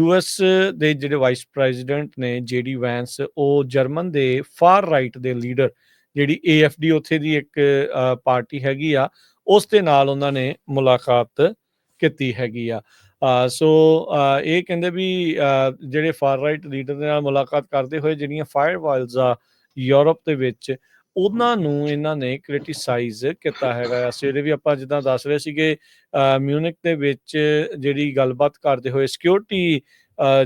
US ਦੇ ਜਿਹੜੇ vice president ਨੇ JD ਵੈਂਸ, ਉਹ ਜਰਮਨ ਦੇ ਫਾਰ ਰਾਈਟ ਦੇ ਲੀਡਰ ਜਿਹੜੀ AFD ਉੱਥੇ ਦੀ ਇੱਕ ਪਾਰਟੀ ਹੈਗੀ ਆ, ਉਸ ਦੇ ਨਾਲ ਉਹਨਾਂ ਨੇ ਮੁਲਾਕਾਤ ਕੀਤੀ ਹੈਗੀ ਆ। ਸੋ ਇਹ ਕਹਿੰਦੇ ਵੀ ਜਿਹੜੇ ਫਾਰ ਰਾਈਟ ਲੀਡਰ ਦੇ ਨਾਲ ਮੁਲਾਕਾਤ ਕਰਦੇ ਹੋਏ ਜਿਹੜੀਆਂ ਫਾਇਰਵਾਲਸ ਆ ਯੂਰਪ ਦੇ ਵਿੱਚ, ਉਹਨਾਂ ਨੂੰ ਇਹਨਾਂ ਨੇ ਕ੍ਰਿਟੀਸਾਈਜ਼ ਕੀਤਾ ਹੈਗਾ ਆ। ਸਵੇਰੇ ਵੀ ਆਪਾਂ ਜਿੱਦਾਂ ਦੱਸ ਰਹੇ ਸੀਗੇ, ਮਿਊਨਿਕ ਦੇ ਵਿੱਚ ਜਿਹੜੀ ਗੱਲਬਾਤ ਕਰਦੇ ਹੋਏ ਸਿਕਿਉਰਿਟੀ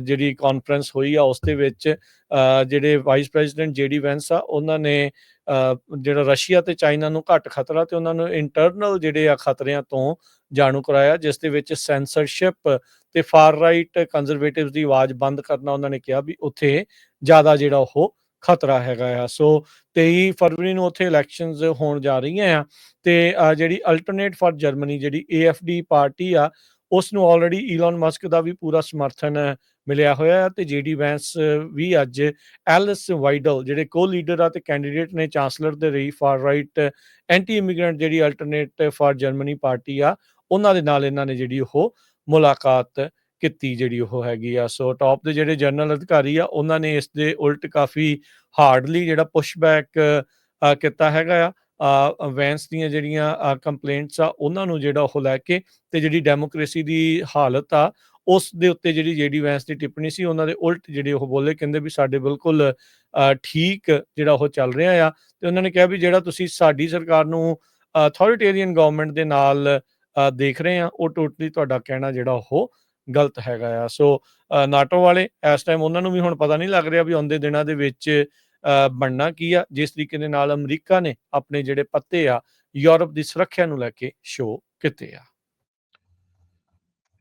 ਜਿਹੜੀ ਕਾਨਫਰੰਸ ਹੋਈ ਆ, ਉਸ ਦੇ ਵਿੱਚ ਜਿਹੜੇ ਵਾਈਸ ਪ੍ਰੈਜ਼ੀਡੈਂਟ JD ਵੈਂਸ ਆ, ਉਹਨਾਂ ਨੇ ਜਿਹੜਾ ਰਸ਼ੀਆ ਤੇ ਚਾਈਨਾ ਨੂੰ ਘੱਟ ਖਤਰਾ ਤੇ ਉਹਨਾਂ ਨੂੰ ਇੰਟਰਨਲ ਜਿਹੜੇ ਆ ਖਤਰਿਆਂ ਤੋਂ ਜਾਣੂ ਕਰਾਇਆ, ਜਿਸ ਦੇ ਵਿੱਚ ਸੈਂਸਰਸ਼ਿਪ ਤੇ ਫਾਰ ਰਾਈਟ ਕੰਜ਼ਰਵੇਟਿਵ ਦੀ ਆਵਾਜ਼ ਬੰਦ ਕਰਨਾ ਉਹਨਾਂ ਨੇ ਕਿਹਾ ਵੀ ਉੱਥੇ ਜ਼ਿਆਦਾ ਜਿਹੜਾ ਉਹ ਖਤਰਾ ਹੈਗਾ ਆ। ਸੋ 23 ਫਰਵਰੀ ਨੂੰ ਉੱਥੇ ਇਲੈਕਸ਼ਨਸ ਹੋਣ ਜਾ ਰਹੀਆਂ ਆ, ਤੇ ਜਿਹੜੀ ਅਲਟਰਨੇਟ ਫਾਰ ਜਰਮਨੀ ਜਿਹੜੀ AFD ਪਾਰਟੀ ਆ, ਉਸ ਨੂੰ ਆਲਰੇਡੀ ਈਲਨ ਮਸਕ ਦਾ ਵੀ ਪੂਰਾ ਸਮਰਥਨ ਮਿਲਿਆ ਹੋਇਆ, ਤੇ JD ਵੈਂਸ ਵੀ ਅੱਜ ਐਲਿਸ ਵਾਈਡਲ ਜਿਹੜੇ ਕੋ ਲੀਡਰ ਆ ਤੇ ਕੈਂਡੀਡੇਟ ਨੇ ਚਾਂਸਲਰ ਦੇ ਰਹੀ ਫਾਰ ਰਾਈਟ ਐਂਟੀ ਇਮੀਗ੍ਰੈਂਟ ਜਿਹੜੀ ਅਲਟਰਨੇਟ ਫਾਰ ਜਰਮਨੀ ਪਾਰਟੀ ਆ, ਉਹਨਾਂ ਦੇ ਨਾਲ ਇਹਨਾਂ ਨੇ ਜਿਹੜੀ ਉਹ ਮੁਲਾਕਾਤ ਕੀਤੀ ਜਿਹੜੀ ਉਹ ਹੈਗੀ ਆ। ਸੋ ਟੌਪ ਦੇ ਜਿਹੜੇ ਜਨਰਲ ਅਧਿਕਾਰੀ ਆ, ਉਹਨਾਂ ਨੇ ਇਸ ਦੇ ਉਲਟ ਕਾਫੀ ਹਾਰਡਲੀ ਜਿਹੜਾ ਪੁਸ਼ਬੈਕ ਕੀਤਾ ਹੈਗਾ ਆ ਵੈਂਸ ਦੀਆਂ ਜਿਹੜੀਆਂ ਕੰਪਲੇਂਟਸ ਆ, ਉਹਨਾਂ ਨੂੰ ਜਿਹੜਾ ਉਹ ਲੈ ਕੇ, ਤੇ ਜਿਹੜੀ ਡੈਮੋਕ੍ਰੇਸੀ ਦੀ ਹਾਲਤ ਆ ਉਸ ਦੇ ਉੱਤੇ ਜਿਹੜੀ JD ਵੈਂਸ ਦੀ ਟਿੱਪਣੀ ਸੀ, ਉਹਨਾਂ ਦੇ ਉਲਟ ਜਿਹੜੇ ਉਹ ਬੋਲੇ, ਕਹਿੰਦੇ ਵੀ ਸਾਡੇ ਬਿਲਕੁਲ ਠੀਕ ਜਿਹੜਾ ਉਹ ਚੱਲ ਰਿਹਾ ਆ। ਤੇ ਉਹਨਾਂ ਨੇ ਕਿਹਾ ਵੀ ਜਿਹੜਾ ਤੁਸੀਂ ਸਾਡੀ ਸਰਕਾਰ ਨੂੰ ਅਥੋਰੀਟੇਰੀਅਨ ਗਵਰਨਮੈਂਟ ਦੇ ਨਾਲ ਦੇਖ ਰਹੇ ਆ, ਉਹ ਟੋਟਲੀ ਤੁਹਾਡਾ ਕਹਿਣਾ ਜਿਹੜਾ ਉਹ ਗਲਤ ਹੈਗਾ ਆ। ਸੋ ਨਾਟੋ ਵਾਲੇ ਇਸ ਟਾਈਮ ਉਹਨਾਂ ਨੂੰ ਵੀ ਹੁਣ ਪਤਾ ਨਹੀਂ ਲੱਗ ਰਿਹਾ ਵੀ ਆਉਂਦੇ ਦਿਨਾਂ ਦੇ ਵਿੱਚ ਬਣਨਾ ਕੀ ਆ, ਜਿਸ ਤਰੀਕੇ ਦੇ ਨਾਲ ਅਮਰੀਕਾ ਨੇ ਆਪਣੇ ਜਿਹੜੇ ਪੱਤੇ ਆ ਯੂਰਪ ਦੀ ਸੁਰੱਖਿਆ ਨੂੰ ਲੈ ਕੇ ਸ਼ੋਅ ਕੀਤੇ ਆ।